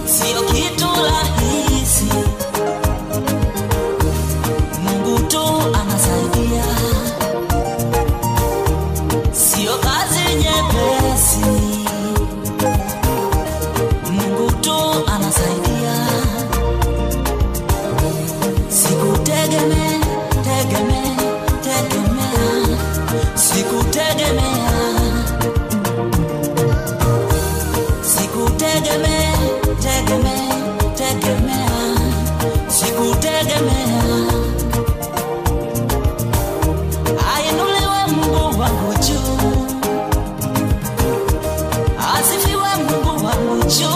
sio kitu rahisi. Mungu tu anasaidia, sio kazi nyepesi. Mungu tu anasaidia, sikutegemea, sikutegemea, sikutegemea. Ainuliwe Mungu wangu juu, asifiwe Mungu wangu juu.